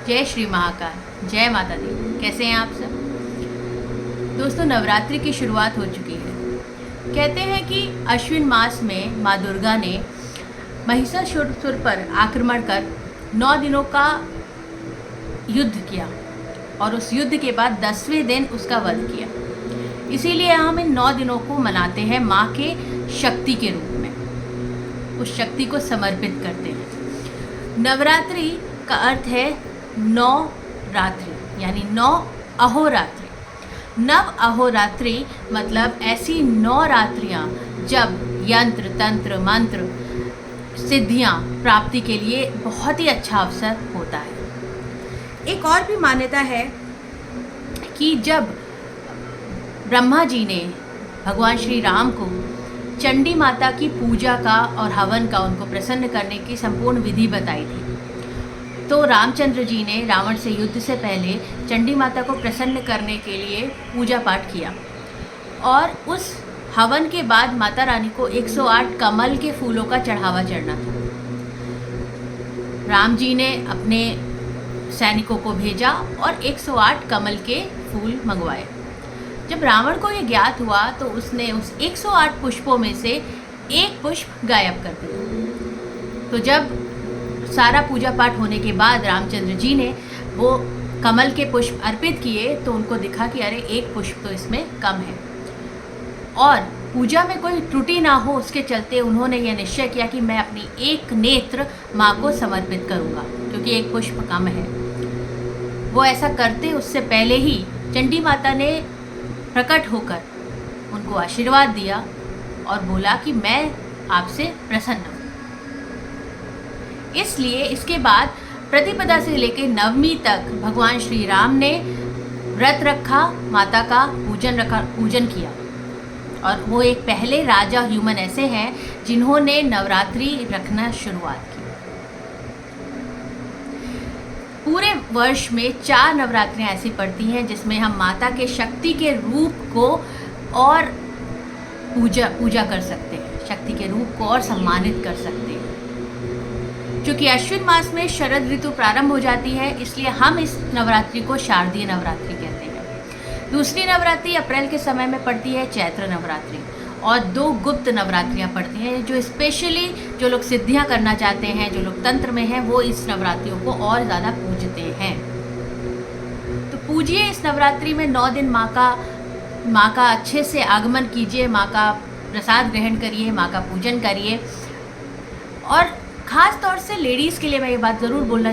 जय श्री महाकाल, जय माता दी। कैसे हैं आप सब दोस्तों? नवरात्रि की शुरुआत हो चुकी है। कहते हैं कि अश्विन मास में माँ दुर्गा ने महिषासुर पर आक्रमण कर 9 दिनों का युद्ध किया और उस युद्ध के बाद 10वें दिन उसका वध किया। इसीलिए हम इन 9 दिनों को मनाते हैं माँ के शक्ति के रूप में, उस शक्ति को समर्पित करते हैं। नवरात्रि का अर्थ है 9 रात्रि, यानी 9 अहोरात्रि। नव अहोरात्रि मतलब ऐसी 9 रात्रियाँ जब यंत्र तंत्र मंत्र सिद्धियाँ प्राप्ति के लिए बहुत ही अच्छा अवसर होता है। एक और भी मान्यता है कि जब ब्रह्मा जी ने भगवान श्री राम को चंडी माता की पूजा का और हवन का, उनको प्रसन्न करने की संपूर्ण विधि बताई थी, तो रामचंद्र जी ने रावण से युद्ध से पहले चंडी माता को प्रसन्न करने के लिए पूजा पाठ किया और उस हवन के बाद माता रानी को 108 कमल के फूलों का चढ़ावा चढ़ना था। राम जी ने अपने सैनिकों को भेजा और 108 कमल के फूल मंगवाए। जब रावण को ये ज्ञात हुआ तो उसने उस 108 पुष्पों में से एक पुष्प गायब कर दिया। तो जब सारा पूजा पाठ होने के बाद रामचंद्र जी ने वो कमल के पुष्प अर्पित किए तो उनको दिखा कि अरे एक पुष्प तो इसमें कम है, और पूजा में कोई त्रुटि ना हो उसके चलते उन्होंने यह निश्चय किया कि मैं अपनी एक नेत्र माँ को समर्पित करूँगा क्योंकि एक पुष्प कम है। वो ऐसा करते उससे पहले ही चंडी माता ने प्रकट होकर उनको आशीर्वाद दिया और बोला कि मैं आपसे प्रसन्न हूँ। इसलिए इसके बाद प्रतिपदा से लेकर नवमी तक भगवान श्री राम ने व्रत रखा, माता का पूजन किया, और वो एक पहले राजा ह्यूमन ऐसे हैं जिन्होंने नवरात्रि रखना शुरुआत की। पूरे वर्ष में 4 नवरात्रियाँ ऐसी पड़ती हैं जिसमें हम माता के शक्ति के रूप को और पूजा कर सकते हैं, शक्ति के रूप को और सम्मानित कर सकते हैं। क्योंकि अश्विन मास में शरद ऋतु प्रारंभ हो जाती है, इसलिए हम इस नवरात्रि को शारदीय नवरात्रि कहते हैं। दूसरी नवरात्रि अप्रैल के समय में पड़ती है चैत्र नवरात्रि, और 2 गुप्त नवरात्रियाँ पड़ती हैं जो स्पेशली जो लोग सिद्धियाँ करना चाहते हैं, जो लोग तंत्र में हैं, वो इस नवरात्रियों को और ज़्यादा पूजते हैं। तो पूजिए इस नवरात्रि में 9 दिन माँ का अच्छे से आगमन कीजिए, माँ का प्रसाद ग्रहण करिए, माँ का पूजन करिए। और ख़ास तौर से लेडीज़ के लिए मैं ये बात ज़रूर बोलना